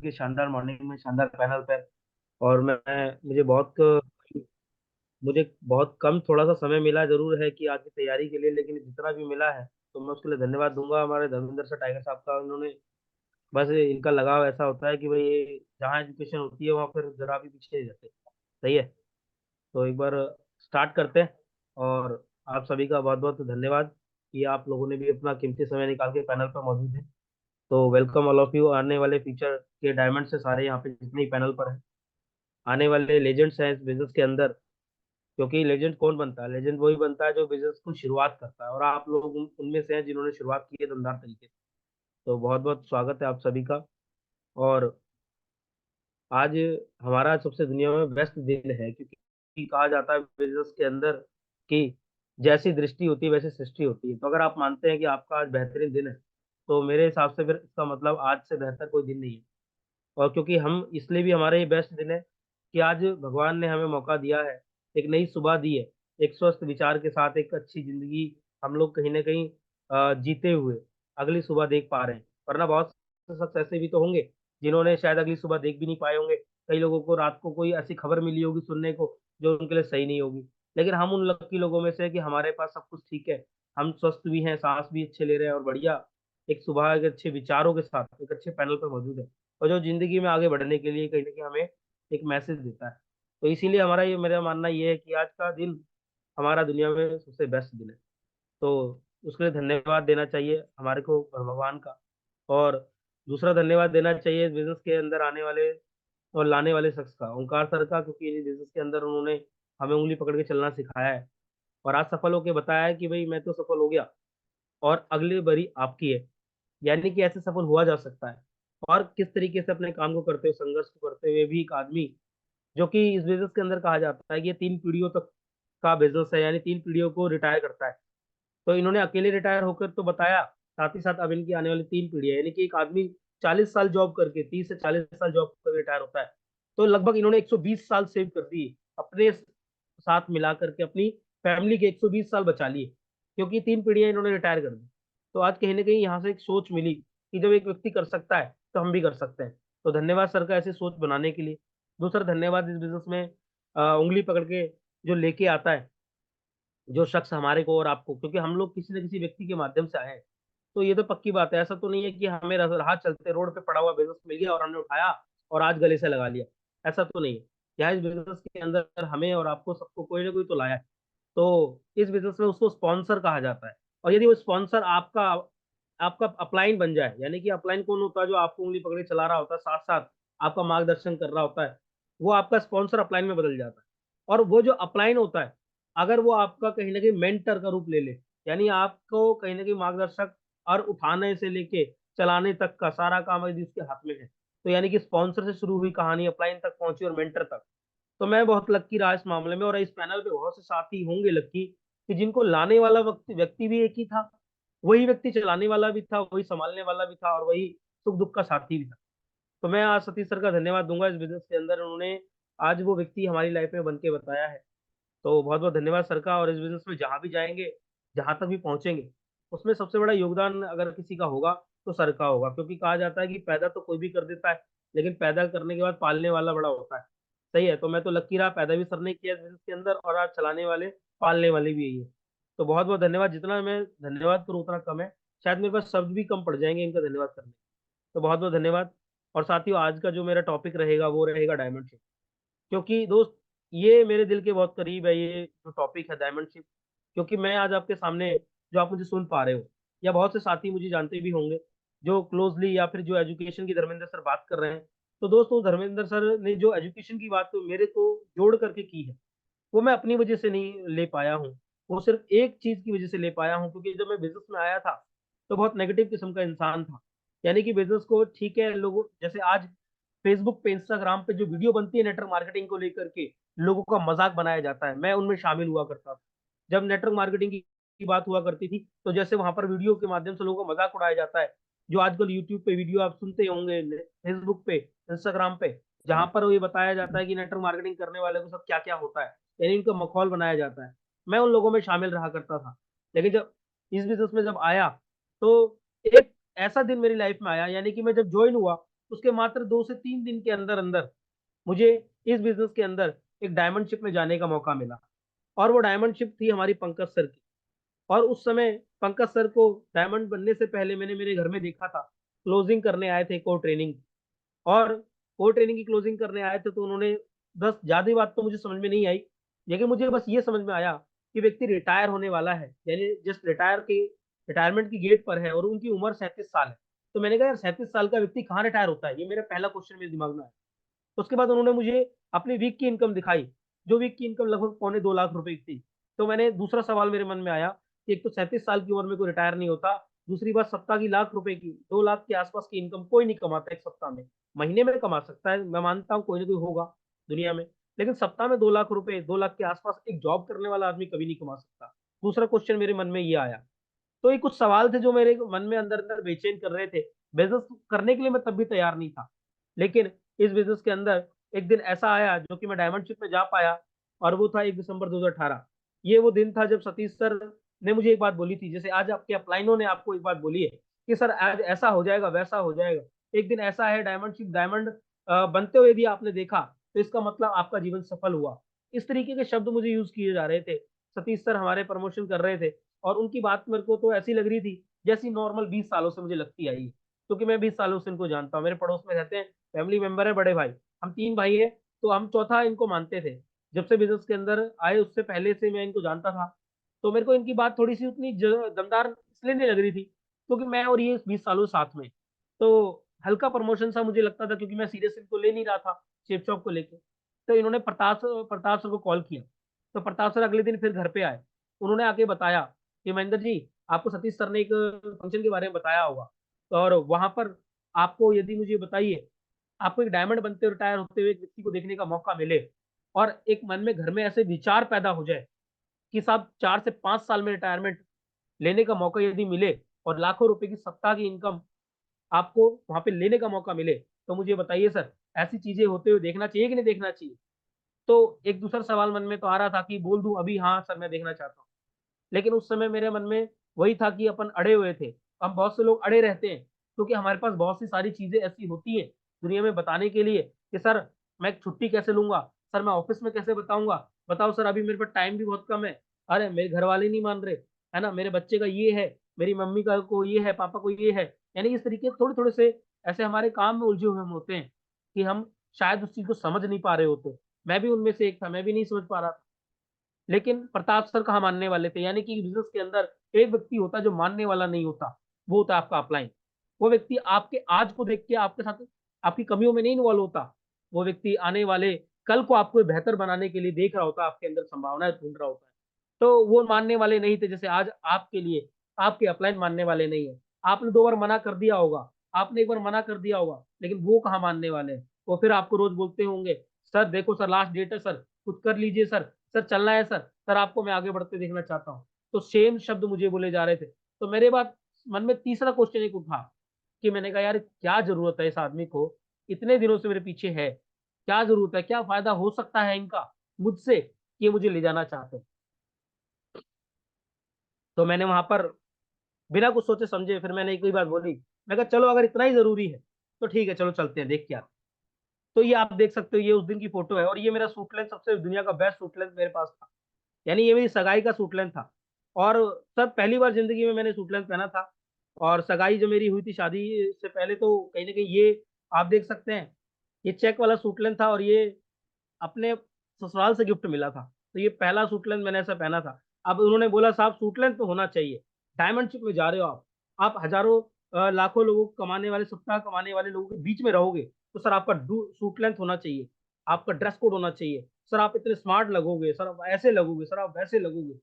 की शानदार मॉर्निंग में शानदार पैनल पर। और मैं मुझे बहुत कम थोड़ा सा समय मिला जरूर है कि आज की तैयारी के लिए, लेकिन जितना भी मिला है तो मैं उसके लिए धन्यवाद दूंगा हमारे धर्मेंद्र सर टाइगर साहब का। उन्होंने बस इनका लगाव ऐसा होता है कि भाई ये जहाँ एजुकेशन होती है वहाँ फिर जरा भी पीछे नहीं रहते। सही है। तो एक बार स्टार्ट करते हैं। और आप सभी का बहुत बहुत धन्यवाद कि आप लोगों ने भी अपना कीमती समय निकाल के पैनल पर मौजूद हैं। तो वेलकम ऑल ऑफ यू। आने वाले फ्यूचर के डायमंड से सारे यहाँ पे जितने पैनल पर हैं, आने वाले लेजेंड्स हैं इस बिजनेस के अंदर। क्योंकि लेजेंड कौन बनता है? लेजेंड वही बनता है जो बिजनेस को शुरुआत करता है, और आप लोग उनमें से हैं जिन्होंने शुरुआत की है दमदार तरीके से। तो बहुत बहुत स्वागत है आप सभी का। और आज हमारा सबसे दुनिया में बेस्ट दिन है, क्योंकि कहा जाता है बिजनेस के अंदर कि जैसी दृष्टि होती है वैसी सृष्टि होती है। तो अगर आप मानते हैं कि आपका आज बेहतरीन दिन है, तो मेरे हिसाब से फिर इसका मतलब आज से बेहतर कोई दिन नहीं है। और क्योंकि हम इसलिए भी हमारा ये बेस्ट दिन है कि आज भगवान ने हमें मौका दिया है, एक नई सुबह दी है, एक स्वस्थ विचार के साथ एक अच्छी जिंदगी हम लोग कहीं ना कहीं जीते हुए अगली सुबह देख पा रहे हैं। वरना बहुत से शख्स ऐसे भी तो होंगे जिन्होंने शायद अगली सुबह देख भी नहीं पाए होंगे। कई लोगों को रात को कोई ऐसी खबर मिली होगी सुनने को जो उनके लिए सही नहीं होगी। लेकिन हम उन लकी लोगों में से हैं कि हमारे पास सब कुछ ठीक है। हम स्वस्थ भी हैं, सांस भी अच्छे ले रहे हैं, और बढ़िया एक सुबह के अच्छे विचारों के साथ एक अच्छे पैनल पर मौजूद है, और जो जिंदगी में आगे बढ़ने के लिए कहीं ना कहीं हमें एक मैसेज देता है। तो इसीलिए मेरा मानना ये है कि आज का दिन हमारा दुनिया में सबसे बेस्ट दिन है। तो उसके लिए धन्यवाद देना चाहिए हमारे को भगवान का। और दूसरा धन्यवाद देना चाहिए इस बिजनेस के अंदर आने वाले और लाने वाले शख्स का, ओंकार सर का, क्योंकि इस बिजनेस के अंदर उन्होंने हमें उंगली पकड़ के चलना सिखाया है। और आज सफल होके बताया है कि भाई मैं तो सफल हो गया और अगली बारी आपकी है। यानी कि ऐसे सफल हुआ जा सकता है। और किस तरीके से अपने काम को करते हुए, संघर्ष को करते हुए भी एक आदमी, जो कि इस बिजनेस के अंदर कहा जाता है कि ये 3 पीढ़ियों तक का बिजनेस है, यानी 3 पीढ़ियों को रिटायर करता है। तो इन्होंने अकेले रिटायर होकर तो बताया, साथ ही साथ अब इनकी आने वाली 3 पीढ़ियां, यानी कि एक आदमी 40 साल जॉब करके, 30 से 40 साल जॉब करके रिटायर होता है। तो लगभग इन्होंने 120 साल सेव कर दिए अपने साथ मिला करके, अपनी फैमिली के 120 साल बचा लिए, क्योंकि 3 पीढ़ियां इन्होंने रिटायर कर दी। तो आज कहीं ना कहीं यहाँ से एक सोच मिली कि जब एक व्यक्ति कर सकता है तो हम भी कर सकते हैं। तो धन्यवाद सर का ऐसी सोच बनाने के लिए। दूसरा धन्यवाद इस बिजनेस में उंगली पकड़ के जो लेके आता है, जो शख्स हमारे को और आपको, क्योंकि हम लोग किसी न किसी व्यक्ति के माध्यम से आए हैं। तो ये तो पक्की बात है, ऐसा तो नहीं है कि हमें राह चलते रोड पे पड़ा हुआ बिजनेस मिल गया और हमने उठाया और आज गले से लगा लिया। ऐसा तो नहीं है। यहाँ इस बिजनेस के अंदर हमें और आपको सबको कोई ना कोई तो लाया है। तो इस बिजनेस में उसको स्पॉन्सर कहा जाता है। और यदि वो स्पॉन्सर आपका आपका अपलाइन बन जाए, यानी कि अपलाइन कौन होता है? जो आपको उंगली पकड़े चला रहा होता है, साथ साथ आपका मार्गदर्शन कर रहा होता है, वो आपका स्पॉन्सर अपलाइन में बदल जाता है। और वो जो अपलाइन होता है, अगर वो आपका कहीं ना कहीं मेंटर का रूप ले ले, यानी आपको कहीं ना कहीं मार्गदर्शक और उठाने से लेके चलाने तक का सारा काम यदि उसके हाथ में है, तो यानी कि स्पॉन्सर से शुरू हुई कहानी अपलाइन तक पहुंची और मेंटर तक। तो मैं बहुत लक्की रहा इस मामले में, और इस पैनल पे बहुत से साथी होंगे लक्की कि जिनको लाने वाला व्यक्ति व्यक्ति भी एक ही था, वही व्यक्ति चलाने वाला भी था, वही संभालने वाला भी था, और वही सुख दुख का साथी भी था। तो मैं आज सतीश सर का धन्यवाद दूंगा। इस बिजनेस के अंदर उन्होंने आज वो व्यक्ति हमारी लाइफ में बन के बताया है। तो बहुत बहुत धन्यवाद सर का। और इस बिजनेस में जहां भी जाएंगे, जहां तक भी पहुंचेंगे, उसमें सबसे बड़ा योगदान अगर किसी का होगा तो सर का होगा। क्योंकि कहा जाता है कि पैदा तो कोई भी कर देता है, लेकिन पैदा करने के बाद पालने वाला बड़ा होता है। सही है। तो मैं तो लकी रहा, पैदा भी सर ने किया इस बिजनेस के अंदर, और आज चलाने वाले पालने वाले भी यही है। तो बहुत बहुत धन्यवाद। जितना मैं धन्यवाद करूँ उतना कम है। शायद मेरे पास शब्द भी कम पड़ जाएंगे इनका धन्यवाद करने। तो बहुत बहुत धन्यवाद। और साथियों, आज का जो मेरा टॉपिक रहेगा वो रहेगा डायमंड। क्योंकि दोस्त, ये मेरे दिल के बहुत करीब है, ये जो टॉपिक है डायमंड शिप। क्योंकि मैं आज आपके सामने, जो आप मुझे सुन पा रहे हो, या बहुत से साथी मुझे जानते भी होंगे जो क्लोजली, या फिर जो एजुकेशन की धर्मेंद्र सर बात कर रहे हैं। तो दोस्तों, धर्मेंद्र सर ने जो एजुकेशन की बात मेरे को जोड़ करके की है, वो मैं अपनी वजह से नहीं ले पाया हूँ। वो सिर्फ एक चीज की वजह से ले पाया हूँ, क्योंकि जब मैं बिजनेस में आया था तो बहुत नेगेटिव किस्म का इंसान था। यानी कि बिजनेस को ठीक है, लोगों जैसे आज फेसबुक पे, इंस्टाग्राम पे जो वीडियो बनती है नेटवर्क मार्केटिंग को लेकर के, लोगों का मजाक बनाया जाता है, मैं उनमें शामिल हुआ करता था। जब नेटवर्क मार्केटिंग की बात हुआ करती थी, तो जैसे वहां पर वीडियो के माध्यम से लोगों का मजाक उड़ाया जाता है। जो आजकल यूट्यूब पे वीडियो आप सुनते होंगे, फेसबुक पे, इंस्टाग्राम पे, जहां पर ये बताया जाता है कि नेटवर्क मार्केटिंग करने वाले को सब क्या क्या होता है, यानी इनका मखौल बनाया जाता है, मैं उन लोगों में शामिल रहा करता था। लेकिन जब इस बिजनेस में जब आया, तो एक ऐसा दिन मेरी लाइफ में आया, यानी कि मैं जब ज्वाइन हुआ उसके मात्र 2 से 3 दिन के अंदर अंदर मुझे इस बिजनेस के अंदर एक डायमंड शिप में जाने का मौका मिला। और वो डायमंड शिप थी हमारी पंकज सर की। और उस समय पंकज सर को डायमंड बनने से पहले मैंने मेरे घर में देखा था, क्लोजिंग करने आए थे को ट्रेनिंग। और को ट्रेनिंग की क्लोजिंग करने आए थे तो उन्होंने, बस ज्यादा बात तो मुझे समझ में नहीं आई, लेकिन मुझे बस ये समझ में आया कि व्यक्ति रिटायर होने वाला है, यानी जस्ट रिटायरमेंट की गेट पर है और उनकी उम्र 37 साल है। तो मैंने कहा यार 37 साल का व्यक्ति कहाँ रिटायर होता है, ये मेरा पहला क्वेश्चन मेरे दिमाग में आया। उसके बाद उन्होंने मुझे अपनी वीक की इनकम दिखाई, जो वीक की इनकम लगभग 1.25 लाख रुपए की थी। तो मैंने दूसरा सवाल मेरे मन में आया कि एक तो 37 साल की उम्र में कोई रिटायर नहीं होता, दूसरी बात सप्ताह की लाख रुपए की 2 लाख के आसपास की इनकम कोई नहीं कमाता एक सप्ताह में। महीने में कमा सकता है, मैं मानता हूँ कोई ना कोई होगा दुनिया में, लेकिन सप्ताह में 2 लाख रुपए, 2 लाख के आसपास एक जॉब करने वाला आदमी कभी नहीं कमा सकता। दूसरा क्वेश्चन मेरे मन में ये आया। तो ये कुछ सवाल थे जो मेरे मन में अंदर अंदर बेचैन कर रहे थे। बिजनेस करने के लिए मैं तब भी तैयार नहीं था, लेकिन इस बिजनेस के अंदर एक दिन ऐसा आया जो कि मैं डायमंड शिप में जा पाया। और वो था 1 दिसंबर 2018। ये वो दिन था जब सतीश सर ने मुझे एक बात बोली थी, जैसे आज आपके अपलाइनों ने आपको एक बात बोली है कि सर आज ऐसा हो जाएगा वैसा हो जाएगा, एक दिन ऐसा है डायमंड शिप डायमंड बनते हुए भी आपने देखा, तो इसका मतलब आपका जीवन सफल हुआ। इस तरीके के शब्द मुझे यूज किए जा रहे थे। सतीश सर हमारे प्रमोशन कर रहे थे और उनकी बात मेरे को तो ऐसी लग रही थी जैसी नॉर्मल 20 सालों से मुझे लगती आई, क्योंकि मैं 20 सालों से इनको जानता हूँ, मेरे पड़ोस में रहते हैं, फैमिली मेंबर है, बड़े भाई। हम 3 भाई हैं, तो हम चौथा इनको मानते थे। जब से बिजनेस के अंदर आए उससे पहले से मैं इनको जानता था। तो मेरे को इनकी बात थोड़ी सी उतनी दमदार इसलिए नहीं लग रही थी क्योंकि मैं और ये 20 सालों साथ में, तो हल्का प्रमोशन सा मुझे लगता था, क्योंकि मैं सीरियस इनको ले नहीं रहा था शेप शॉप को लेके। तो इन्होंने प्रताप प्रताप सर को कॉल किया। तो प्रताप सर अगले दिन फिर घर पे आए। उन्होंने आके बताया कि महेंद्र जी, आपको सतीश सर ने एक फंक्शन के बारे में बताया होगा, और वहां पर आपको, यदि मुझे बताइए, आपको एक डायमंड बनते रिटायर होते हुए एक व्यक्ति को देखने का मौका मिले और एक मन में घर में ऐसे विचार पैदा हो जाए कि साहब 4 से 5 साल में रिटायरमेंट लेने का मौका यदि मिले और लाखों रुपए की सप्ताह की इनकम आपको वहां पे लेने का मौका मिले, तो मुझे बताइए सर, ऐसी चीजें होते हुए देखना चाहिए कि नहीं देखना चाहिए। तो एक दूसरा सवाल मन में तो आ रहा था कि बोल दूं अभी हाँ सर मैं देखना चाहता हूँ, लेकिन उस समय मेरे मन में वही था कि अपन अड़े हुए थे। हम बहुत से लोग अड़े रहते हैं क्योंकि हमारे पास बहुत सी सारी चीजें ऐसी होती हैं दुनिया में बताने के लिए कि सर मैं छुट्टी कैसे लूंगा, सर मैं ऑफिस में कैसे बताऊंगा, बताओ सर अभी मेरे पास टाइम भी बहुत कम है, अरे मेरे घर वाले नहीं मान रहे, है ना, मेरे बच्चे का ये है, मेरी मम्मी का को ये है, पापा को ये है। यानी इस तरीके थोड़े थोड़े से ऐसे हमारे काम में उलझे हुए हम होते हैं कि हम शायद उस चीज को समझ नहीं पा रहे होते। मैं भी उनमें से एक था, मैं भी नहीं समझ पा रहा था। लेकिन प्रताप सर कहाँ मानने वाले थे, यानी कि बिजनेस के अंदर एक व्यक्ति होता है जो मानने वाला नहीं होता, वो होता है आपका अपलाइन। वो व्यक्ति आपके आज को देख के आपके साथ आपकी कमियों में नहीं इन्वॉल्व होता, वो व्यक्ति आने वाले कल को आपको बेहतर बनाने के लिए देख रहा होता है, आपके अंदर संभावनाएं ढूंढ रहा होता है। तो वो मानने वाले नहीं थे, जैसे आज आपके लिए आपके अपलाइन मानने वाले नहीं है। आपने 2 बार मना कर दिया होगा, आपने एक बार मना कर दिया होगा, लेकिन वो कहाँ मानने वाले हैं। वो फिर आपको रोज बोलते होंगे, सर देखो सर लास्ट डेट है सर, कुछ कर लीजिए सर, सर चलना है सर, सर आपको मैं आगे बढ़ते देखना चाहता हूँ। तो सेम शब्द मुझे बोले जा रहे थे। तो मेरे बाद मन में तीसरा क्वेश्चन एक उठा कि मैंने कहा यार क्या जरूरत है इस आदमी को, इतने दिनों से मेरे पीछे है, क्या जरूरत है, क्या फायदा हो सकता है इनका मुझसे कि ये मुझे ले जाना चाहते हैं। तो मैंने वहां पर बिना कुछ सोचे समझे फिर मैंने एक ही बात बोली, मैं कहा चलो अगर इतना ही जरूरी है तो ठीक है, चलो चलते हैं देख के आते हैं। तो ये आप देख सकते हो, ये उस दिन की फोटो है और ये मेरा सूट लेंथ सबसे दुनिया का बेस्ट सूट लेंथ मेरे पास था। यानी ये मेरी सगाई का सूट लेंथ था। और सब पहली बार जिंदगी में मैंने सूट लेंथ पहना था। और सगाई जो मेरी हुई थी शादी से पहले, तो कहीं ना कहीं ये आप देख सकते हैं, ये चेक वाला सूट लेंथ था और ये अपने ससुराल से गिफ्ट मिला था। तो ये पहला सूट लेंथ मैंने ऐसा पहना था। अब उन्होंने बोला साहब सूट लेंथ तो होना चाहिए, डायमंड शिप में जा रहे हो आप हजारों लाखों लोगों को कमाने वाले, सप्ताह कमाने वाले लोगों के बीच में रहोगे, तो सर आपका सूट लेंथ होना चाहिए, आपका ड्रेस कोड होना चाहिए, सर आप इतने स्मार्ट लगोगे, सर आप ऐसे लगोगे, सर आप वैसे लगोगे।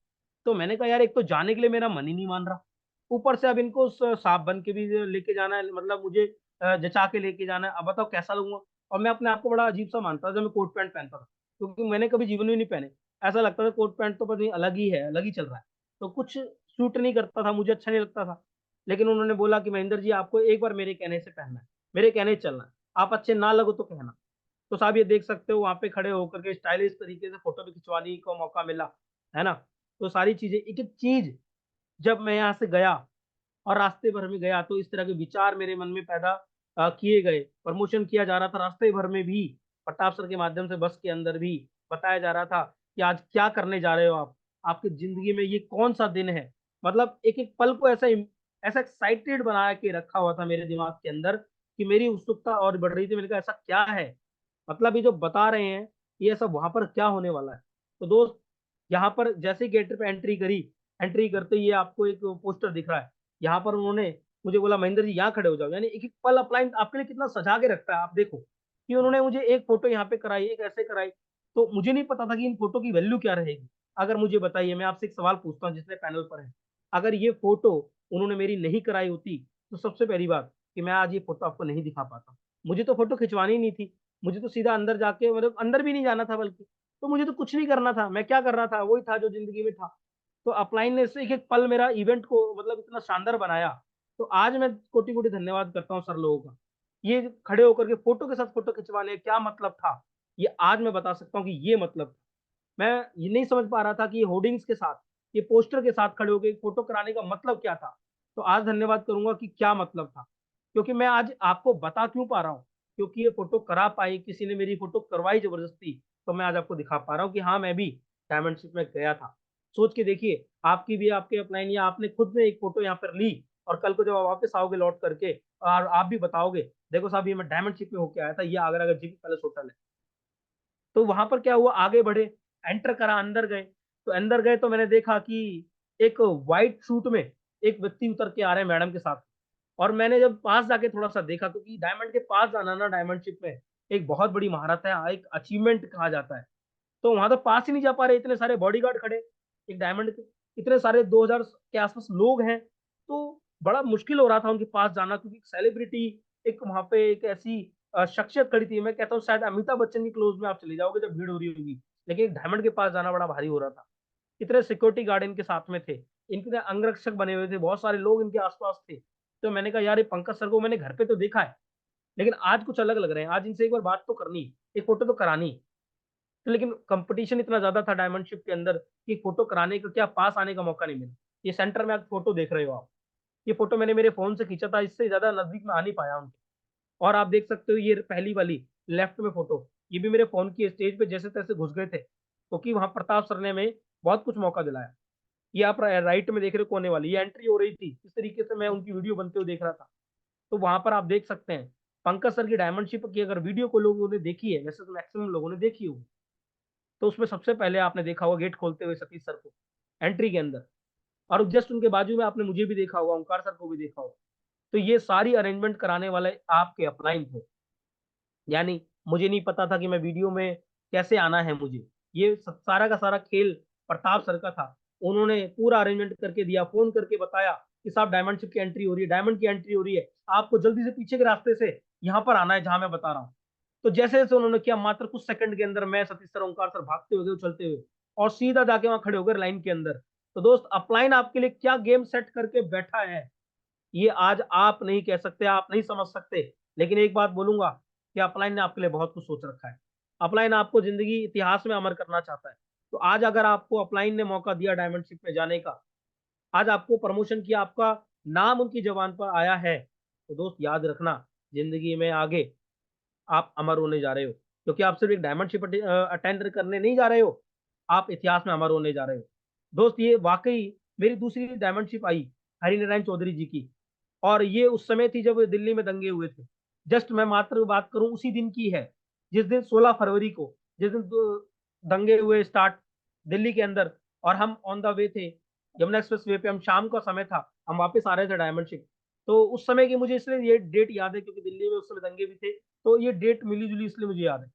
तो मैंने कहा यार एक तो जाने के लिए मेरा मन ही नहीं मान रहा, ऊपर से अब इनको साफ बन के भी लेके जाना है, मतलब मुझे जचा के लेके जाना है, अब बताओ कैसा लगूंगा। और मैं अपने आप को बड़ा अजीब सा मानता था जब मैं कोट पैंट पहनता था, क्योंकि मैंने कभी जीवन में नहीं पहने। ऐसा लगता था कोट पैंट तो पता नहीं अलग ही है, अलग ही चल रहा है, तो कुछ सूट नहीं करता था, मुझे अच्छा नहीं लगता था। लेकिन उन्होंने बोला कि महेंद्र जी आपको एक बार मेरे कहने से पहनना है, मेरे कहने से चलना है, आप अच्छे ना लगो तो कहना। तो साहब ये देख सकते हो वहां पे खड़े होकर के स्टाइलिश तरीके से फोटो भी खिंचवाने का मौका मिला, है ना। तो सारी चीजें एक एक चीज जब मैं यहाँ से गया और रास्ते भर में गया तो इस तरह के विचार मेरे मन में पैदा किए गए, प्रमोशन किया जा रहा था रास्ते भर में भी, प्रताप सर के माध्यम से बस के अंदर भी बताया जा रहा था कि आज क्या करने जा रहे हो आप, आपकी जिंदगी में ये कौन सा दिन है। मतलब एक एक पल को ऐसा ऐसा एक्साइटेड बना के रखा हुआ था मेरे दिमाग के अंदर कि मेरी उत्सुकता और बढ़ रही थी। मैंने कहा ऐसा क्या है, मतलब ये जो बता रहे हैं ये सब वहां पर क्या होने वाला है। तो दोस्त, यहाँ पर जैसे ही गेट पे एंट्री करी, एंट्री करते ही ये आपको एक पोस्टर दिख रहा है, यहाँ पर उन्होंने मुझे बोला महेंद्र जी यहाँ खड़े हो जाओ। यानी एक एक पल अपलाइन आपके लिए कितना सजा के रखता है, आप देखो कि उन्होंने मुझे एक फोटो यहाँ पे कराई, एक ऐसे कराई। तो मुझे नहीं पता था कि इन फोटो की वैल्यू क्या रहेगी। अगर मुझे बताइए, मैं आपसे एक सवाल पूछता हूँ जितने पैनल पर है, अगर ये फोटो उन्होंने मेरी नहीं कराई होती तो सबसे पहली बात कि मैं आज ये फोटो आपको नहीं दिखा पाता। मुझे तो फोटो खिंचवानी नहीं थी, मुझे तो सीधा अंदर जाके, मतलब अंदर भी नहीं जाना था बल्कि, तो मुझे तो कुछ नहीं करना था। मैं क्या कर रहा था, वही था जो जिंदगी में था। तो अपलाइन ने से एक एक पल मेरा इवेंट को मतलब इतना शानदार बनाया। तो आज मैं कोटि कोटि धन्यवाद करता हूँ सर लोगों का। ये खड़े होकर के फोटो के साथ फोटो खिंचवाने का क्या मतलब था, ये आज मैं बता सकता हूँ कि ये मतलब, मैं ये नहीं समझ पा रहा था कि ये होर्डिंग्स के साथ, ये पोस्टर के साथ खड़े होकर फोटो कराने का मतलब क्या था। तो आज धन्यवाद करूंगा कि क्या मतलब था, क्योंकि मैं आज आपको बता क्यों पा रहा हूँ, क्योंकि ये फोटो करा पाई, किसी ने मेरी फोटो करवाई जबरदस्ती, तो मैं आज आपको दिखा पा रहा हूँ कि हाँ मैं भी डायमंडशिप में गया था। सोच के देखिए, आपकी भी आपके अपलाइन या आपने खुद में एक फोटो यहाँ पर ली, और कल को जब आप वापस आओगे लौट करके और आप भी बताओगे देखो साहब ये मैं डायमंडशिप में होके आया था, ये आगरा का जीपी पैलेस होटल है। तो वहां पर क्या हुआ, आगे बढ़े, एंटर करा, अंदर गए। तो अंदर गए तो मैंने देखा कि एक व्हाइट सूट में एक व्यक्ति उतर के आ रहे हैं मैडम के साथ। और मैंने जब पास जाके थोड़ा सा देखा, क्योंकि डायमंड के पास जाना ना डायमंडशिप में एक बहुत बड़ी महारत है, एक अचीवमेंट कहा जाता है। तो वहां तो पास ही नहीं जा पा रहे, इतने सारे बॉडीगार्ड खड़े एक डायमंड के, इतने सारे 2000 के आसपास लोग हैं। तो बड़ा मुश्किल हो रहा था उनके पास जाना, क्योंकि सेलिब्रिटी एक वहां पे एक ऐसी शख्सियत खड़ी थी। मैं कहता हूँ शायद अमिताभ बच्चन की क्लोज में आप चले जाओगे जब भीड़ हो रही होगी, लेकिन एक डायमंड के पास जाना बड़ा भारी हो रहा था। इतने सिक्योरिटी गार्ड इनके साथ में थे, इनके अंगरक्षक बने हुए थे, बहुत सारे लोग इनके आसपास थे। तो मैंने कहा यार ये पंकज सर को मैंने घर पे तो देखा है, लेकिन आज कुछ अलग लग रहे हैं, आज इनसे एक बार बात तो करनी, एक फोटो तो करानी। तो लेकिन कंपटीशन इतना ज्यादा था डायमंडशिप के अंदर कि फोटो कराने का क्या, पास आने का मौका नहीं मिला। ये सेंटर में आप फोटो देख रहे हो आप, ये फोटो मैंने मेरे फोन से खींचा था, इससे ज्यादा नजदीक में आ नहीं पाया उनके। और आप देख सकते हो ये पहली वाली लेफ्ट में फोटो, ये भी मेरे फोन की स्टेज पे जैसे तैसे घुस गए थे, क्योंकि वहां प्रताप सर ने में बहुत कुछ मौका दिलाया। ये आप राइट में देख रहे हो कोने वाली, ये एंट्री हो रही थी, इस तरीके से मैं उनकी वीडियो बनते हुए देख रहा था। तो वहां पर आप देख सकते हैं पंकज सर की डायमंडशिप की अगर वीडियो को लोगों ने देखी है, वैसे तो मैक्सिमम लोगों ने देखी होगी, तो उसमें सबसे पहले आपने देखा होगा गेट खोलते हुए सतीश सर को एंट्री के अंदर, और जस्ट उनके बाजू में आपने मुझे भी देखा होगा, ओंकार सर को भी देखा होगा। तो ये सारी अरेंजमेंट कराने वाले आपके अपलाइन थे। यानी मुझे नहीं पता था कि मैं वीडियो में कैसे आना है मुझे, ये सारा का सारा खेल प्रताप सर का था। उन्होंने पूरा अरेंजमेंट करके दिया, फोन करके बताया कि साहब डायमंडशिप की एंट्री हो रही है, डायमंड की एंट्री हो रही है, आपको जल्दी से पीछे के रास्ते से यहाँ पर आना है जहां मैं बता रहा हूँ। तो जैसे जैसे उन्होंने किया, मात्र कुछ सेकंड के अंदर मैं, सतीश सर, ओंकार सर भागते हुए चलते हुए और सीधा जाके वहां खड़े हो गए लाइन के अंदर। तो दोस्त, अपलाइन आपके लिए क्या गेम सेट करके बैठा है, ये आज आप नहीं कह सकते, आप नहीं समझ सकते। लेकिन एक बात बोलूंगा कि अपलाइन ने आपके लिए बहुत कुछ सोच रखा है। अपलाइन आपको जिंदगी इतिहास में अमर करना चाहता है। तो आज अगर आपको अपलाइन ने मौका दिया डायमंडशिप में जाने का, आज आपको प्रमोशन किया, आपका नाम उनकी जबान पर आया है, तो दोस्त याद रखना, जिंदगी में आगे आप अमर होने जा रहे हो, क्योंकि आप सिर्फ एक डायमंडशिप अटेंड करने नहीं जा रहे हो, आप इतिहास में अमर होने जा रहे हो। दोस्त, ये वाकई मेरी दूसरी डायमंडशिप आई हरिनारायण चौधरी जी की, और ये उस समय थी जब दिल्ली में दंगे हुए थे। जस्ट मैं मात्र बात करूं उसी दिन की है, जिस दिन 16 फरवरी को, जिस दिन दंगे हुए स्टार्ट दिल्ली के अंदर, और हम ऑन द वे थे, यमुना एक्सप्रेस वे पे, हम शाम का समय था, हम वापस आ रहे थे डायमंडशिप। तो उस समय की मुझे इसलिए ये डेट याद है, क्योंकि दिल्ली में उस समय दंगे भी थे, तो ये डेट मिली जुली इसलिए मुझे याद है।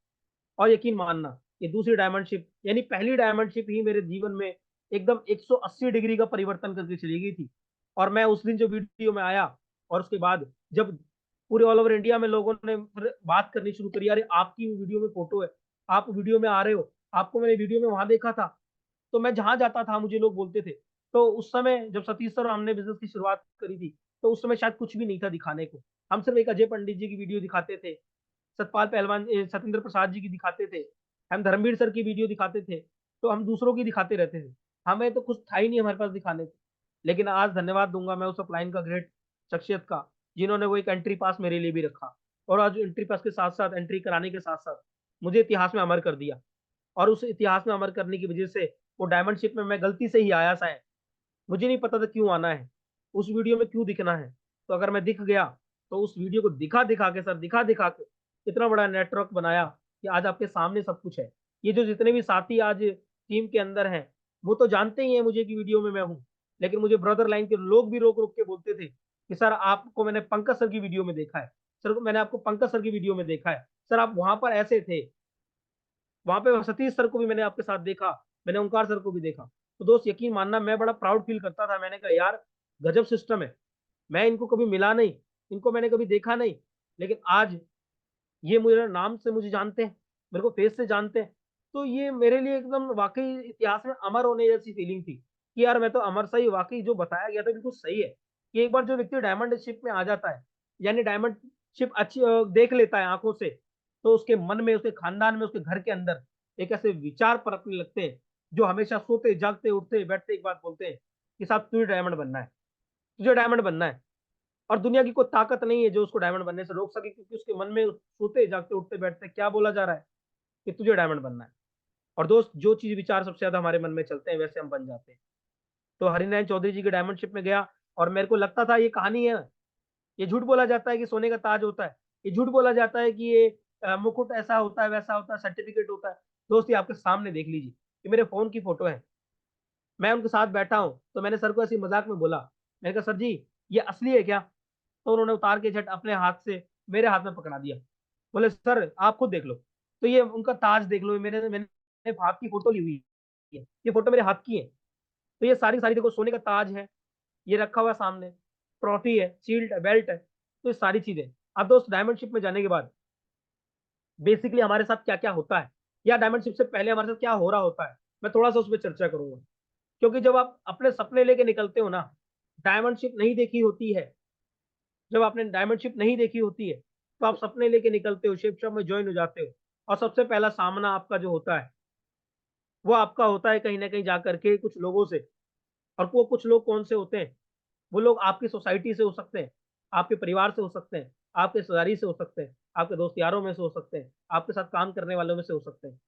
और यकीन मानना, ये दूसरी डायमंडशिप यानी पहली डायमंडशिप ही मेरे जीवन में एकदम 180 डिग्री का परिवर्तन करके चली गई थी। और मैं उस दिन जो वीडियो में आया, और उसके बाद जब पूरे ऑल ओवर इंडिया में लोगों ने फिर बात करनी शुरू करी, अरे आपकी वीडियो में फोटो है, आप वीडियो में आ रहे हो, आपको मैंने वीडियो में वहां देखा था। तो मैं जहां जाता था मुझे लोग बोलते थे। तो उस समय जब सतीश सर और हमने बिजनेस की शुरुआत करी थी, तो उस समय शायद कुछ भी नहीं था दिखाने को, हम सिर्फ एक अजय पंडित जी की वीडियो दिखाते थे, सतपाल पहलवान, सत्येंद्र प्रसाद जी की दिखाते थे, हम धर्मवीर सर की वीडियो दिखाते थे। तो हम दूसरों की दिखाते रहते थे, हमें तो कुछ था ही नहीं हमारे पास दिखाने को। लेकिन आज धन्यवाद दूंगा मैं उस अपलाइन का, ग्रेट शख्सियत का, जिन्होंने वो एक एंट्री पास मेरे लिए भी रखा, और आज एंट्री पास के साथ साथ, एंट्री कराने के साथ साथ मुझे इतिहास में अमर कर दिया। और उस इतिहास में अमर करने की वजह से वो डायमंड शिप में मैं गलती से ही आया शायद, मुझे नहीं पता था क्यों आना है, उस वीडियो में क्यों दिखना है। तो अगर मैं दिख गया तो उस वीडियो को दिखा दिखा के सर, दिखा दिखा के इतना बड़ा नेटवर्क बनाया कि आज आपके सामने सब कुछ है। ये जो जितने भी साथी आज टीम के अंदर हैं, वो तो जानते ही हैं मुझे कि वीडियो में मैं हूँ, लेकिन मुझे ब्रदर लाइन के लोग भी रोक रोक के बोलते थे कि सर आपको मैंने पंकज सर की वीडियो में देखा है, सर मैंने आपको पंकज सर की वीडियो में देखा है, सर आप वहां पर ऐसे थे, वहां पे सतीश सर को भी मैंने आपके साथ देखा, मैंने ओंकार सर को भी देखा। तो दोस्त यकीन मानना, मैं बड़ा प्राउड फील करता था, मैंने कहा यार गजब सिस्टम है। मैं इनको कभी मिला नहीं, इनको मैंने कभी देखा नहीं, लेकिन आज ये मेरे नाम से मुझे जानते हैं, मेरे को फेस से जानते हैं। तो ये मेरे लिए एकदम वाकई इतिहास में अमर होने जैसी फीलिंग थी कि यार मैं तो अमर, सही वाकई जो बताया गया था बिल्कुल सही है कि एक बार जो व्यक्ति डायमंड शिप में आ जाता है, यानी डायमंड शिप अच्छी देख लेता है आंखों से, तो उसके मन में, उसके खानदान में, उसके घर के अंदर एक ऐसे विचार पनपने लगते हैं जो हमेशा सोते जागते उठते बैठते एक बात बोलते हैं कि साहब तुझे डायमंड बनना है, तुझे डायमंड बनना है। और दुनिया की कोई ताकत नहीं है जो उसको डायमंड बनने से रोक सके, क्योंकि उसके मन में सोते जागते उठते बैठते क्या बोला जा रहा है कि तुझे डायमंड बनना है। और दोस्त जो चीज विचार सबसे ज्यादा हमारे मन में चलते हैं वैसे हम बन जाते हैं। तो हरिनारायण चौधरी जी के डायमंड शिप में गया, और मेरे को लगता था ये कहानी है, ये झूठ बोला जाता है कि सोने का ताज होता है, ये झूठ बोला जाता है कि ये मुकुट ऐसा होता है वैसा होता है, सर्टिफिकेट होता है। दोस्त ये आपके सामने देख लीजिए, ये मेरे फोन की फोटो है, मैं उनके साथ बैठा हूँ। तो मैंने सर को ऐसी मजाक में बोला, मैंने कहा सर जी ये असली है क्या? तो उन्होंने उतार के झट अपने हाथ से मेरे हाथ में पकड़ा दिया, बोले सर आप खुद देख लो। तो ये उनका ताज देख लो, मैंने मैंने हाथ की फोटो ली हुई है, ये फोटो मेरे हाथ की है। तो ये सारी सारी देखो, सोने का ताज है, ये रखा हुआ है सामने, ट्रॉफी है, शील्ड है, बेल्ट है, तो ये सारी चीजें। अब दोस्त डायमंड शिप में जाने के बाद बेसिकली हमारे साथ क्या क्या होता है, या डायमंड शिप से पहले हमारे साथ क्या हो रहा होता है, मैं थोड़ा सा उस पर चर्चा करूंगा। क्योंकि जब आप अपने सपने लेके निकलते हो ना, डायमंड शिप नहीं देखी होती है, जब आपने डायमंड शिप नहीं देखी होती है, तो आप सपने लेके निकलते हो, शिप शॉप में ज्वाइन हो जाते हो, और सबसे पहला सामना आपका जो होता है वो आपका होता है कहीं ना कहीं जाकर के कुछ लोगों से। और वो कुछ लोग कौन से होते हैं? वो लोग आपकी सोसाइटी से हो सकते हैं, आपके परिवार से हो सकते हैं, आपके रिश्तेदारी से हो सकते हैं, आपके दोस्त यारों में से हो सकते हैं, आपके साथ काम करने वालों में से हो सकते हैं।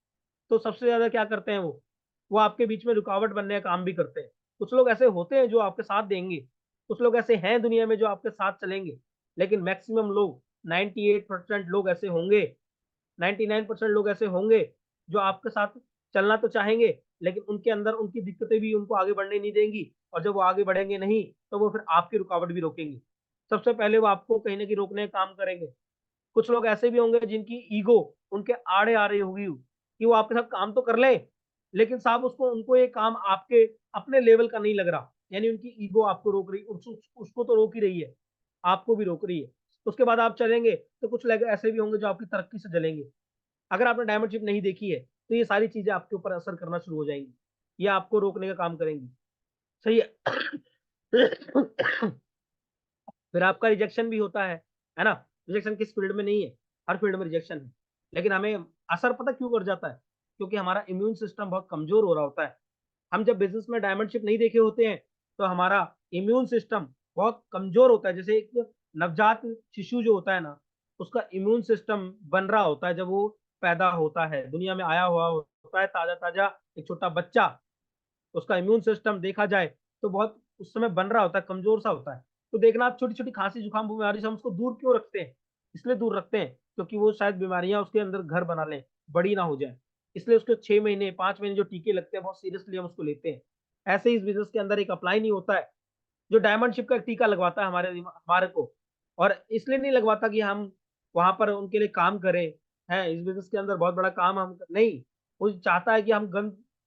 तो सबसे ज्यादा क्या करते हैं वो आपके बीच में रुकावट बनने का काम भी करते हैं। कुछ लोग ऐसे होते हैं जो आपके साथ देंगे, कुछ लोग ऐसे हैं दुनिया में जो आपके साथ चलेंगे, लेकिन मैक्सिमम लोग, 98% लोग ऐसे होंगे, 99% लोग ऐसे होंगे जो आपके साथ चलना तो चाहेंगे, लेकिन उनके अंदर उनकी दिक्कतें भी उनको आगे बढ़ने नहीं देंगी, और जब वो आगे बढ़ेंगे नहीं तो वो फिर आपकी रुकावट भी रोकेंगे। सबसे पहले वो आपको कहीं ना कहीं रोकने का काम करेंगे। कुछ लोग ऐसे भी होंगे जिनकी ईगो उनके आड़े आ रही होगी कि वो आपके साथ काम तो कर ले, लेकिन साहब उसको उनको ये काम आपके अपने लेवल का नहीं लग रहा, यानी उनकी ईगो आपको रोक रही, उसको तो रोक ही रही है, आपको भी रोक रही है। उसके बाद आप चलेंगे तो कुछ लोग ऐसे भी होंगे जो आपकी तरक्की से जलेंगे। अगर आपने डायमंड शिप नहीं देखी है तो ये सारी चीजें आपके ऊपर असर करना शुरू हो जाएंगी, ये आपको रोकने का काम करेंगी। सही है। फिर आपका रिजेक्शन भी होता है ना? रिजेक्शन किस फील्ड में नहीं है, हर फील्ड में रिजेक्शन है। लेकिन हमें असर पता क्यों कर जाता है? क्योंकि हमारा इम्यून सिस्टम बहुत कमजोर हो रहा होता है। हम जब बिजनेस में डायमंडशिप नहीं देखे होते हैं तो हमारा इम्यून सिस्टम बहुत कमजोर होता है। जैसे एक नवजात शिशु जो होता है ना, उसका इम्यून सिस्टम बन रहा होता है जब वो पैदा होता है, दुनिया में आया हुआ होता है, ताजा ताजा एक छोटा बच्चा, उसका इम्यून सिस्टम देखा जाए तो बहुत उस समय बन रहा होता है, कमजोर सा होता है। तो देखना आप छोटी छोटी खांसी जुकाम बीमारी से हम उसको दूर क्यों रखते हैं? इसलिए दूर रखते हैं क्योंकि वो शायद बीमारियां उसके अंदर घर बना लें, बड़ी ना हो जाए। इसलिए उसके 6 महीने 5 महीने जो टीके लगते हैं बहुत सीरियसली हम उसको लेते हैं। ऐसे ही इस बिजनेस के अंदर एक अप्लाई नहीं होता है जो डायमंड शिप का एक टीका लगवाता है हमारे को। और इसलिए नहीं लगवाता कि हम वहां पर उनके लिए काम करें, है इस बिजनेस के अंदर बहुत बड़ा काम हम नहीं, वो चाहता है कि हम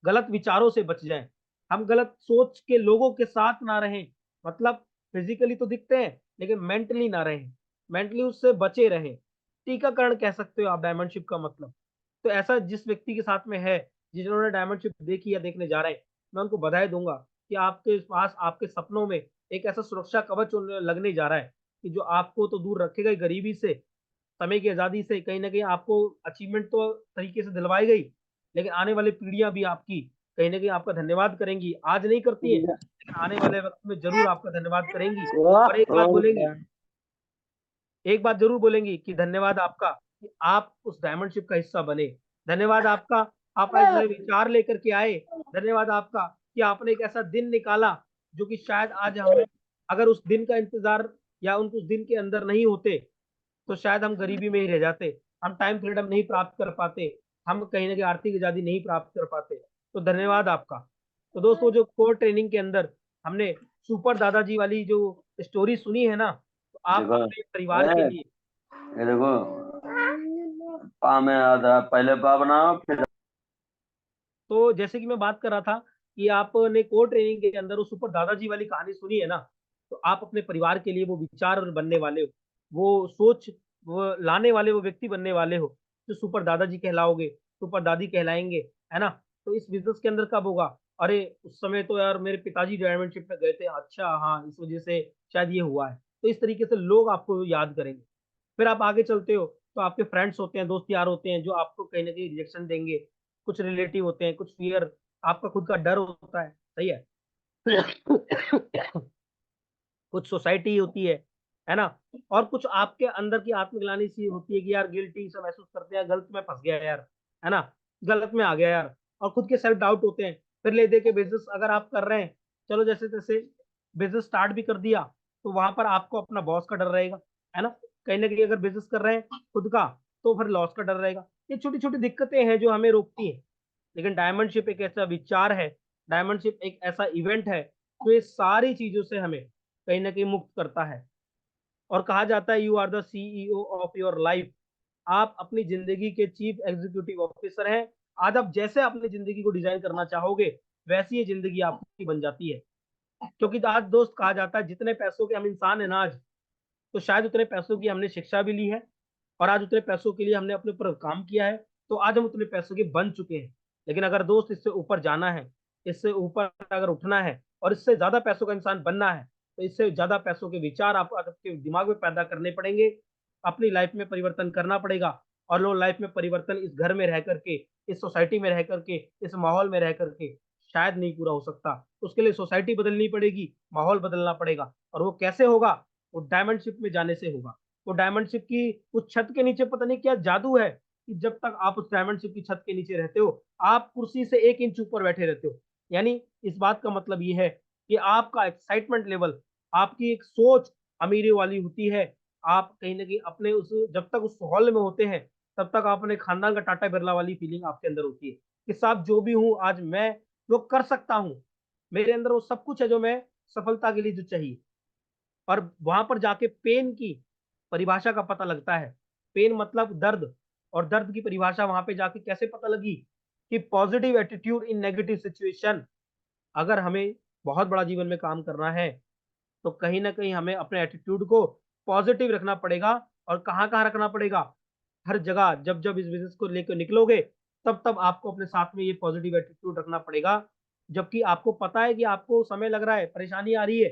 गलत विचारों से बच जाएं, हम गलत सोच के लोगों के साथ ना रहें। मतलब फिजिकली तो दिखते हैं लेकिन मेंटली ना रहें, मेंटली उससे बचे रहें। टीकाकरण कह सकते हो आप डायमंड शिप का मतलब। तो ऐसा जिस व्यक्ति के साथ में है, जिन्होंने डायमंड शिप देखी या देखने जा रहे हैं, मैं उनको बधाई दूंगा कि आपके पास आपके सपनों में एक ऐसा सुरक्षा कवच लगने जा रहा है कि जो आपको तो दूर रखेगा ही गरीबी से, समय की आजादी से, कहीं ना कहीं आपको अचीवमेंट तो तरीके से दिलवाई गई, लेकिन आने वाली पीढ़ियां भी आपकी कहीं ना कहीं आपका धन्यवाद करेंगी। आज नहीं करती है लेकिन आने वाले वक्त में जरूर आपका धन्यवाद करेंगी, और एक बात बोलेंगी एक बात जरूर बोलेंगी कि धन्यवाद आपका कि आप उस डायमंड शिप का हिस्सा बने। धन्यवाद आपका, आप आज नए विचार लेकर के आए। धन्यवाद आपका कि आपने एक ऐसा दिन निकाला जो कि शायद आज हम अगर उस दिन का इंतजार या उस दिन के अंदर नहीं होते तो शायद हम गरीबी में ही रह जाते, हम टाइम फ्रीडम नहीं प्राप्त कर पाते, हम कहीं ना कहीं आर्थिक आजादी नहीं प्राप्त कर पाते। तो धन्यवाद आपका। तो दोस्तों, जो कोर ट्रेनिंग के अंदर हमने सुपर दादाजी वाली जो स्टोरी सुनी है ना, तो आप देखो, अपने परिवार के लिए, ये देखो, पा में आधा पहले पा बनाओ फिर। तो जैसे कि मैं बात कर रहा था कि आपने कोर ट्रेनिंग के अंदर वो सुपर दादाजी वाली कहानी सुनी है ना, तो आप अपने परिवार के लिए वो विचार बनने वाले हो, वो सोच वो लाने वाले, वो व्यक्ति बनने वाले हो जो सुपर दादाजी कहलाओगे, सुपर दादी कहलाएंगे, है ना। तो इस बिजनेस के अंदर कब होगा? अरे उस समय तो यार मेरे पिताजी डायमंडशिप में गए थे, अच्छा हाँ इस वजह से शायद ये हुआ है। तो इस तरीके से लोग आपको याद करेंगे। फिर आप आगे चलते हो तो आपके फ्रेंड्स होते हैं, दोस्त यार होते हैं जो आपको कहीं ना कहीं रिजेक्शन देंगे। कुछ रिलेटिव होते हैं, कुछ फियर, आपका खुद का डर होता है, सही है। कुछ सोसाइटी होती है ना। और कुछ आपके अंदर की आत्मग्लानि सी होती है कि यार गिल्टी सा महसूस करते हैं, गलत में फंस गया यार, है ना, गलत में आ गया यार। और खुद के सेल्फ डाउट होते हैं। फिर ले दे के बिजनेस अगर आप कर रहे हैं, चलो जैसे तैसे बिजनेस स्टार्ट भी कर दिया, तो वहां पर आपको अपना बॉस का डर रहेगा, है ना। कहीं ना कहीं अगर बिजनेस कर रहे हैं खुद का, तो फिर लॉस का डर रहेगा। ये छोटी छोटी दिक्कतें हैं जो हमें रोकती हैं। लेकिन डायमंडशिप एक ऐसा विचार है, डायमंडशिप एक ऐसा इवेंट है जो ये सारी चीजों से हमें कहीं ना कहीं मुक्त करता है। और कहा जाता है you are the CEO of your life. आप अपनी जिंदगी के चीफ एग्जीक्यूटिव ऑफिसर हैं। आज आप जैसे अपनी जिंदगी को डिजाइन करना चाहोगे, वैसी ये जिंदगी आपकी बन जाती है। क्योंकि आज दोस्त कहा जाता है जितने पैसों के हम इंसान हैं ना आज, तो शायद उतने पैसों की हमने शिक्षा भी ली है, और आज उतने पैसों के लिए हमने अपने ऊपर काम किया है, तो आज हम उतने पैसों के बन चुके हैं। लेकिन अगर दोस्त इससे ऊपर जाना है, इससे ऊपर अगर उठना है और इससे ज्यादा पैसों का इंसान बनना है, तो इससे ज्यादा पैसों के विचार आप आपके दिमाग में पैदा करने पड़ेंगे, अपनी लाइफ में परिवर्तन करना पड़ेगा। और लो लाइफ में परिवर्तन इस घर में रह करके, इस सोसाइटी में रह करके, इस माहौल में रह करके शायद नहीं पूरा हो सकता। उसके लिए सोसाइटी बदलनी पड़ेगी, माहौल बदलना पड़ेगा। और वो कैसे होगा? वो डायमंड शिप में जाने से होगा। वो डायमंड शिप की उस छत के नीचे पता नहीं क्या जादू है कि जब तक आप उस डायमंड शिप की छत के नीचे रहते हो, आप कुर्सी से 1 इंच ऊपर बैठे रहते हो। यानी इस बात का मतलब ये है कि आपका एक्साइटमेंट लेवल, आपकी एक सोच अमीरी वाली होती है। आप कहीं ना कहीं अपने उस जब तक उस हॉल में होते हैं, तब तक आप अपने खानदान का टाटा बिरला वाली फीलिंग आपके अंदर होती है कि साहब जो भी हूँ आज मैं वो कर सकता हूँ। मेरे अंदर वो सब कुछ है जो मैं सफलता के लिए जो चाहिए। और वहां पर जाके पेन की परिभाषा का पता लगता है। पेन मतलब दर्द, और दर्द की परिभाषा वहां पे जाके कैसे पता लगी कि positive attitude in negative situation. अगर हमें बहुत बड़ा जीवन में काम करना है, तो कहीं ना कहीं हमें अपने एटीट्यूड को पॉजिटिव रखना पड़ेगा। और कहाँ कहाँ रखना पड़ेगा? हर जगह। जब जब इस बिजनेस को लेकर निकलोगे, तब तब आपको अपने साथ में ये पॉजिटिव एटीट्यूड रखना पड़ेगा। जबकि आपको पता है कि आपको समय लग रहा है, परेशानी आ रही है,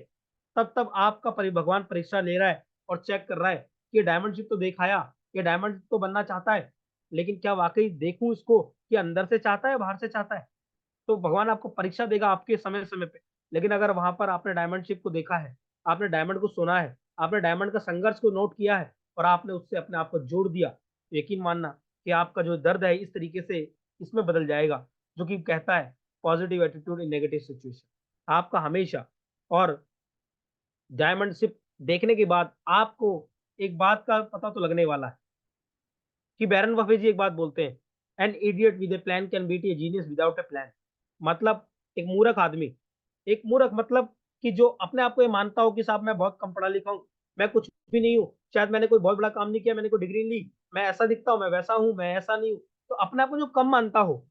तब तब आपका भगवान परीक्षा ले रहा है और चेक कर रहा है कि ये डायमंडशिप तो दिखाया, ये डायमंड तो बनना चाहता है, लेकिन क्या वाकई देखूं इसको कि अंदर से चाहता है बाहर से चाहता है। तो भगवान आपको परीक्षा देगा आपके समय समय पे। लेकिन अगर वहां पर आपने डायमंडशिप को देखा है, आपने डायमंड को सुना है, आपने डायमंड का संघर्ष को नोट किया है, और आपने उससे अपने आप को जोड़ दिया, तो यकीन मानना कि आपका जो दर्द है इस तरीके से इसमें बदल जाएगा। जो कि कहता है positive attitude in negative situation. आपका हमेशा। और डायमंडशिप देखने के बाद आपको एक बात का पता तो लगने वाला है कि बैरन बफे जी एक बात बोलते हैं, an idiot with a plan can beat a genius without a plan. मतलब एक मूर्ख आदमी, एक मूर्ख मतलब कि जो अपने आप को ये मानता हो कि साहब मैं बहुत कम पढ़ा लिखा हूँ, मैं कुछ भी नहीं हूँ, शायद मैंने कोई बहुत बड़ा काम नहीं किया, मैंने कोई डिग्री नहीं ली, मैं ऐसा दिखता हूँ, मैं वैसा हूँ, मैं ऐसा नहीं हूँ। तो अपने आप को जो कम मानता हो,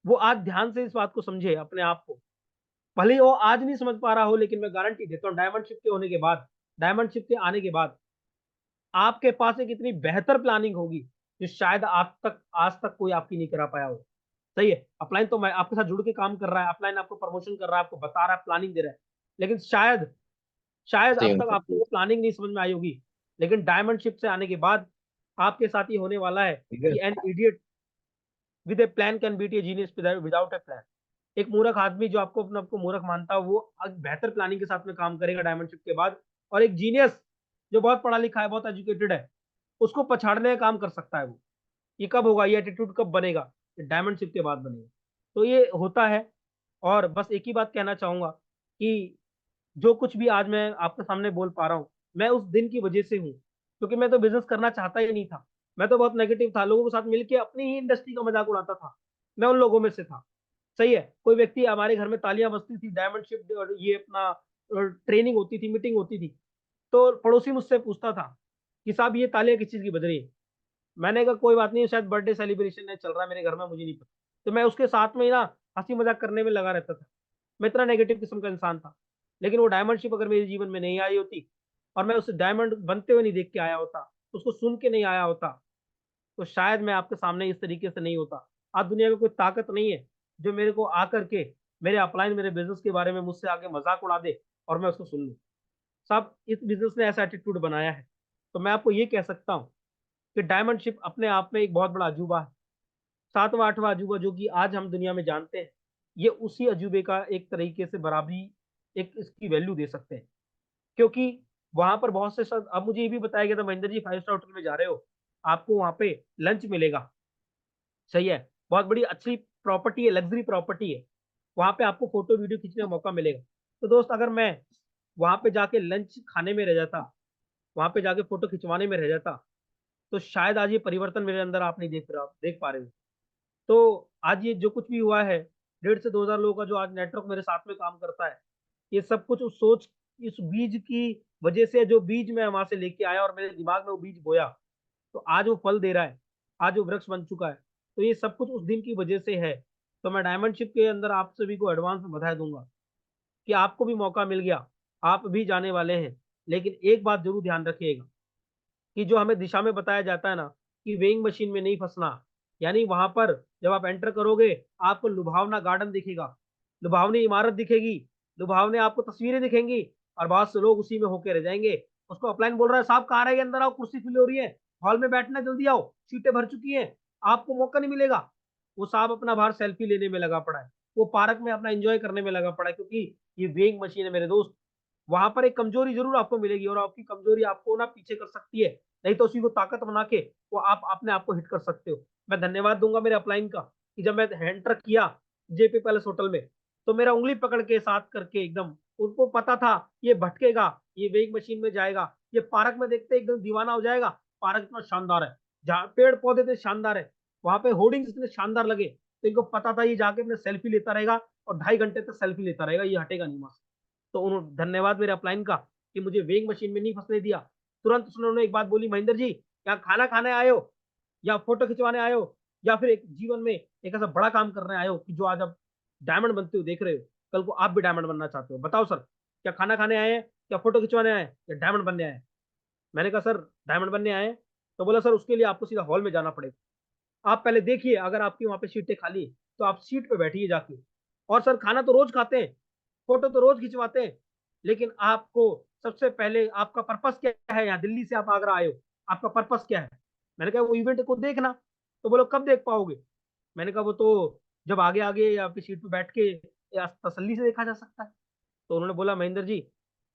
वो आज ध्यान से इस बात को समझे अपने आप को। भले ही वो आज नहीं समझ पा रहा हो, लेकिन मैं गारंटी देता हूँ डायमंडशिप के होने के बाद, डायमंडशिप के आने के बाद आपके पास एक इतनी बेहतर प्लानिंग होगी जो शायद आज तक कोई आपकी नहीं करा पाया हो। सही है। अपलाइन तो मैं आपके साथ जुड़ के काम कर रहा है, अपलाइन आपको प्रमोशन कर रहा है, आपको बता रहा है, प्लानिंग दे रहा है, लेकिन शायद शायद अब सेम। तक आपको वो प्लानिंग नहीं समझ में आई होगी। लेकिन डायमंडशिप से आने के बाद आपके साथ ये होने वाला है ठीक है। कि an idiot with a plan can beat a genius without a plan. एक मूर्ख आदमी जो आपको अपने आपको मूर्ख मानता है, वो एक बेहतर प्लानिंग के साथ में काम करेगा डायमंडशिप के बाद। और एक जीनियस जो बहुत पढ़ा लिखा है, बहुत एजुकेटेड है, उसको पछाड़ने का काम कर सकता है वो। ये कब होगा, ये एटीट्यूड कब बनेगा? ये डायमंड शिप के बाद बनेगा। तो ये होता है। और बस एक ही बात कहना चाहूंगा कि जो कुछ भी आज मैं आपके सामने बोल पा रहा हूँ, मैं उस दिन की वजह से हूँ, क्योंकि मैं तो बिजनेस करना चाहता ही नहीं था। मैं तो बहुत नेगेटिव था, लोगों के साथ मिलके अपनी ही इंडस्ट्री का मजाक उड़ाता था। मैं उन लोगों में से था। सही है। कोई व्यक्ति, हमारे घर में तालियां बजती थी, डायमंड शिफ्ट और ये अपना ट्रेनिंग होती थी, मीटिंग होती थी, तो पड़ोसी मुझसे पूछता था कि साहब ये तालियां किस चीज की बज रही है। मैंने कहा कोई बात नहीं, शायद बर्थडे सेलिब्रेशन है, चल रहा है मेरे घर में, मुझे नहीं पता। तो मैं उसके साथ में ही ना हंसी मजाक करने में लगा रहता था। मैं इतना नेगेटिव किस्म का इंसान था। लेकिन वो डायमंड शिप अगर मेरे जीवन में नहीं आई होती, और मैं उस डायमंड बनते हुए नहीं देख के आया होता, उसको सुन के नहीं आया होता, तो शायद मैं आपके सामने इस तरीके से नहीं होता। आज दुनिया में कोई ताकत नहीं है जो मेरे को आकर के मेरे अपलाइन, मेरे बिजनेस के बारे में मुझसे आगे मजाक उड़ा दे और मैं उसको सुन लूं। साहब इस बिजनेस ने ऐसा एटीट्यूड बनाया है। तो मैं आपको ये कह सकता हूँ कि डायमंड शिप अपने आप में एक बहुत बड़ा अजूबा है। सातवां आठवां अजूबा जो कि आज हम दुनिया में जानते हैं, ये उसी अजूबे का एक तरीके से बराबरी, एक इसकी वैल्यू दे सकते हैं। क्योंकि वहां पर बहुत से शब्द, अब मुझे ये भी बताया गया था, महेंद्र जी 5 स्टार होटल में जा रहे हो, आपको वहां पे लंच मिलेगा। सही है। बहुत बड़ी अच्छी प्रॉपर्टी है, लग्जरी प्रॉपर्टी है। वहां पे आपको फोटो वीडियो खींचने का मौका मिलेगा। तो दोस्त, अगर मैं वहां पे जाके लंच खाने में रह जाता, वहां पे जाके फोटो खिंचवाने में रह जाता, तो शायद आज ये परिवर्तन मेरे अंदर आप नहीं देख पा रहे हो। तो आज ये जो कुछ भी हुआ है, 1,500 से 2,000 लोगों का जो आज नेटवर्क मेरे साथ में काम करता है, ये सब कुछ उस सोच, इस बीज की वजह से, जो बीज मैं वहां से लेके आया और मेरे दिमाग में वो बीज बोया, तो आज वो फल दे रहा है, आज वो वृक्ष बन चुका है। तो ये सब कुछ उस दिन की वजह से है। तो मैं डायमंड शिप के अंदर आप सभी को एडवांस में बधाई दूंगा कि आपको भी मौका मिल गया, आप भी जाने वाले हैं। लेकिन एक बात जरूर ध्यान रखिएगा कि जो हमें दिशा में बताया जाता है ना, कि वेइंग मशीन में नहीं फंसना। यानी वहां पर जब आप एंटर करोगे, आपको लुभावना गार्डन दिखेगा, लुभावनी इमारत दिखेगी, लुभावने आपको तस्वीरें दिखेंगी, और बहुत से लोग उसी में होके रह जाएंगे। उसको अपलाइन बोल रहा है, साहब कहाँ रहे, अंदर आओ, कुर्सी फिल हो रही है, हॉल में बैठना, जल्दी आओ, सीटें भर चुकी हैं, आपको मौका नहीं मिलेगा। वो साहब अपना बाहर सेल्फी लेने में लगा पड़ा है, वो पार्क में अपना एंजॉय करने में लगा पड़ा है, क्योंकि ये वेइंग मशीन है मेरे दोस्त। वहां पर एक कमजोरी जरूर आपको मिलेगी, और आपकी कमजोरी आपको ना पीछे कर सकती है, नहीं तो उसी को ताकत बना के वो आप अपने आप को हिट कर सकते हो। मैं धन्यवाद दूंगा मेरे अपलाइन का, कि जब मैं एंटर किया जेपी पैलेस होटल में, तो मेरा उंगली पकड़ के साथ करके एकदम, उनको पता था ये भटकेगा, ये वेइंग मशीन में जाएगा, ये पार्क में देखते एकदम दीवाना हो जाएगा। पार्क इतना शानदार है, जहाँ पेड़ पौधे इतने शानदार है, वहां पे होर्डिंग्स इतने शानदार लगे, तो इनको पता था ये जाके अपने सेल्फी लेता रहेगा, और 2.5 घंटे तक सेल्फी लेता रहेगा, ये हटेगा नहीं वहां से। तो उन्होंने, धन्यवाद मेरे अपलाइन का, कि मुझे वेइंग मशीन में नहीं फंसने दिया। तुरंत उन्होंने एक बात बोली, महेंद्र जी क्या खाना खाने आए हो, या फोटो खिंचवाने आए हो, या फिर एक जीवन में एक ऐसा बड़ा काम करने आए हो कि जो आज आप डायमंड बनते हो देख रहे हो, कल को आप भी डायमंड बनना चाहते हो, बताओ सर, क्या खाना खाने आए हैं, क्या फोटो खिंचवाने आए हैं, या डायमंड बनने आए हैं? मैंने कहा सर डायमंड बनने आए हैं। तो बोला सर उसके लिए आपको सीधा हॉल में जाना पड़ेगा, आप पहले देखिए अगर आपकी वहां पे सीटें खाली है, तो आप सीट पे बैठिए जाके। और सर खाना तो रोज खाते हैं, फोटो तो रोज खिंचवाते हैं, लेकिन आपको सबसे पहले आपका पर्पस क्या है, यहाँ दिल्ली से आप आगरा आए हो, आपका पर्पस क्या है? मैंने कहा वो इवेंट को देखना। तो बोलो कब देख पाओगे? मैंने कहा वो तो जब आगे आगे आपकी सीट पे बैठ के या तसल्ली से देखा जा सकता है। तो उन्होंने बोला महेंद्र जी,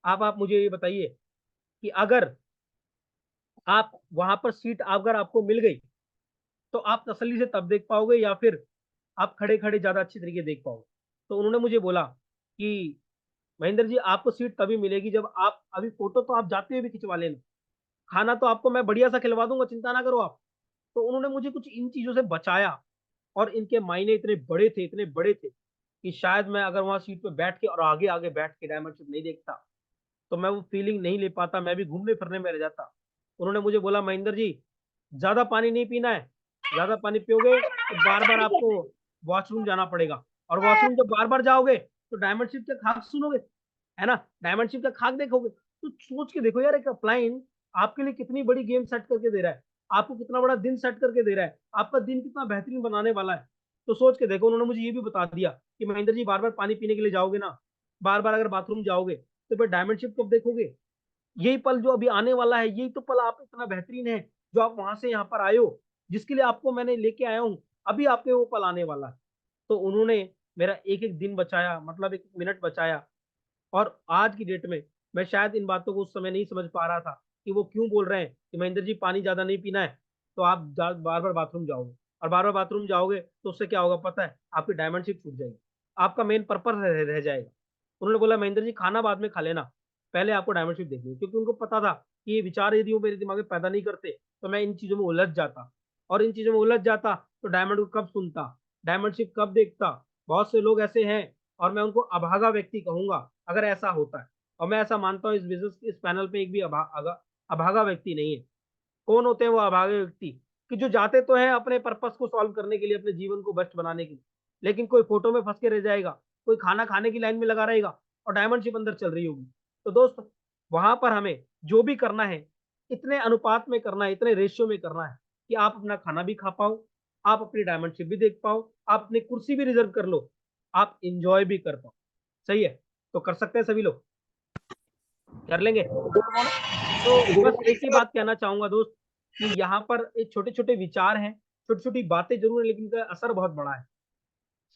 आप मुझे ये बताइए कि अगर आप वहां पर सीट अगर आपको मिल गई, तो आप तसल्ली से तब देख पाओगे, या फिर आप खड़े खड़े ज्यादा अच्छी तरीके देख पाओगे? तो उन्होंने मुझे बोला कि महेंद्र जी आपको सीट तभी मिलेगी जब आप, अभी फोटो तो आप जाते हुए भी खिंचवा लेना, खाना तो आपको मैं बढ़िया सा खिलवा दूंगा, चिंता ना करो आप। तो उन्होंने मुझे कुछ इन चीजों से बचाया, और इनके मायने इतने बड़े थे, इतने बड़े थे, कि शायद मैं अगर वहां सीट पे बैठ के और आगे आगे बैठ के डायमंड शिप नहीं देखता, तो मैं वो फीलिंग नहीं ले पाता, मैं भी घूमने फिरने में रह जाता। उन्होंने मुझे बोला महेंद्र जी ज्यादा पानी नहीं पीना है, ज्यादा पानी पियोगे तो बार बार आपको वॉशरूम जाना पड़ेगा, और वॉशरूम जब बार बार जाओगे तो डायमंड शिप के खाक सुनोगे, है ना, डायमंड शिप का खाक देखोगे। तो सोच के देखो यार, एक अपलाइन आपके लिए कितनी बड़ी गेम सेट करके दे रहा है, आपको कितना बड़ा दिन सेट करके दे रहा है, आपका दिन कितना बेहतरीन बनाने वाला है। तो सोच के देखो, उन्होंने मुझे ये भी बता दिया कि महेंद्र जी बार बार पानी पीने के लिए जाओगे ना, बार बार अगर बाथरूम जाओगे, तो फिर डायमंड शिप कब देखोगे? यही पल जो अभी आने वाला है, यही तो पल आप इतना बेहतरीन है, जो आप वहां से यहाँ पर आए हो, जिसके लिए आपको मैंने लेके आया हूँ, अभी आपके वो पल आने वाला है। तो उन्होंने मेरा एक एक दिन बचाया, मतलब एक एक मिनट बचाया। और आज की डेट में मैं शायद इन बातों को उस समय नहीं समझ पा रहा था कि वो क्यों बोल रहे हैं कि महेंद्र जी पानी ज्यादा नहीं पीना है, तो आप बार बार बाथरूम जाओगे, और बार बार बाथरूम जाओगे तो उससे क्या होगा पता है, आपकी डायमंडशिप छूट जाएगी, आपका मेन पर्पस रह जाएगा। उन्होंने बोला महेंद्र जी खाना बाद में खा लेना, पहले आपको डायमंडशिप देखनी है, क्योंकि उनको पता था कि ये विचार यदि वो मेरे दिमाग में पैदा नहीं करते तो मैं इन चीजों में उलझ जाता, और इन चीजों में उलझ जाता तो डायमंड को कब सुनता, डायमंडशिप कब देखता। बहुत से लोग ऐसे हैं, और मैं उनको अभागा व्यक्ति कहूंगा अगर ऐसा होता है, और मैं ऐसा मानता हूँ इस बिजनेस इस पैनल पे एक भी अभागा व्यक्ति नहीं है। कौन होते हैं वो अभागे व्यक्ति, कि जो जाते तो हैं अपने पर्पस को सॉल्व करने के लिए, अपने जीवन को बेस्ट बनाने के लिए, लेकिन कोई फोटो में फंस के रह जाएगा, कोई खाना खाने की लाइन में लगा रहेगा, और डायमंडशिप अंदर चल रही होगी। तो दोस्त, वहां पर हमें जो भी करना है इतने अनुपात में करना है, इतने रेशियो में करना है कि आप अपना खाना भी खा पाओ, आप अपनी डायमंडशिप भी देख पाओ, आप अपनी कुर्सी भी रिजर्व कर लो, आप इंजॉय भी कर पाओ। सही है, तो कर सकते हैं सभी लोग, कर लेंगे। तो बस एक ही बात कहना चाहूंगा दोस्त, कि यहाँ पर एक छोटे छोटे विचार हैं, छोटी छोटी बातें जरूर है, लेकिन इनका असर बहुत बड़ा है।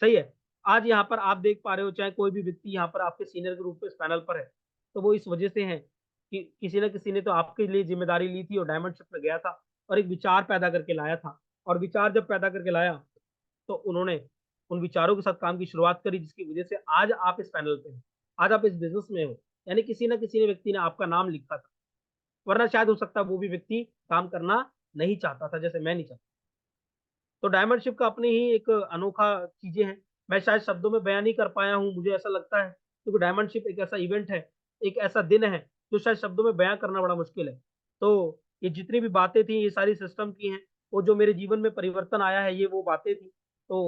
सही है। आज यहाँ पर आप देख पा रहे हो, चाहे कोई भी व्यक्ति यहाँ पर आपके सीनियर के रूप में इस पैनल पर है, तो वो इस वजह से है कि किसी न किसी ने तो आपके लिए जिम्मेदारी ली थी और डायमंडशिप में गया था, और एक विचार पैदा करके लाया था, और विचार जब पैदा करके लाया तो उन्होंने उन विचारों के साथ काम की शुरुआत करी, जिसकी वजह से आज आप इस पैनल पे हैं, आज आप इस बिजनेस में हो, यानी किसी न किसी ने व्यक्ति ने आपका नाम लिखा था, वरना शायद हो सकता है वो भी व्यक्ति काम करना नहीं चाहता था, जैसे मैं नहीं चाहता। तो डायमंडशिप का अपनी ही एक अनोखा चीजें हैं, मैं शायद शब्दों में बयान नहीं कर पाया हूँ, मुझे ऐसा लगता है, क्योंकि डायमंडशिप एक ऐसा इवेंट है, एक ऐसा दिन है जो शायद शब्दों में बयां करना बड़ा मुश्किल है। तो ये जितनी भी बातें थी ये सारी सिस्टम की हैं, वो जो मेरे जीवन में परिवर्तन आया है ये वो बातें थी। तो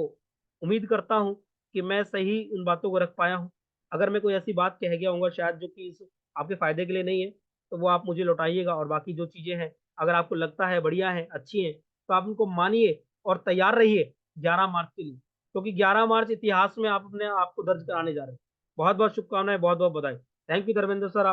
उम्मीद करता हूँ कि मैं सही उन बातों को रख पाया हूँ। अगर मैं कोई ऐसी बात कह गया हूँगा शायद जो कि इस आपके फायदे के लिए नहीं है, तो वो आप मुझे लौटाइएगा, और बाकी जो चीजें हैं अगर आपको लगता है बढ़िया है, अच्छी हैं, तो आप उनको मानिए और तैयार रहिए 11 मार्च के लिए, क्योंकि 11 मार्च इतिहास में आप अपने आप को दर्ज कराने जा रहे हैं। बहुत बहुत शुभकामनाएं, बहुत बहुत बधाई। Thank you Dharmendra sir.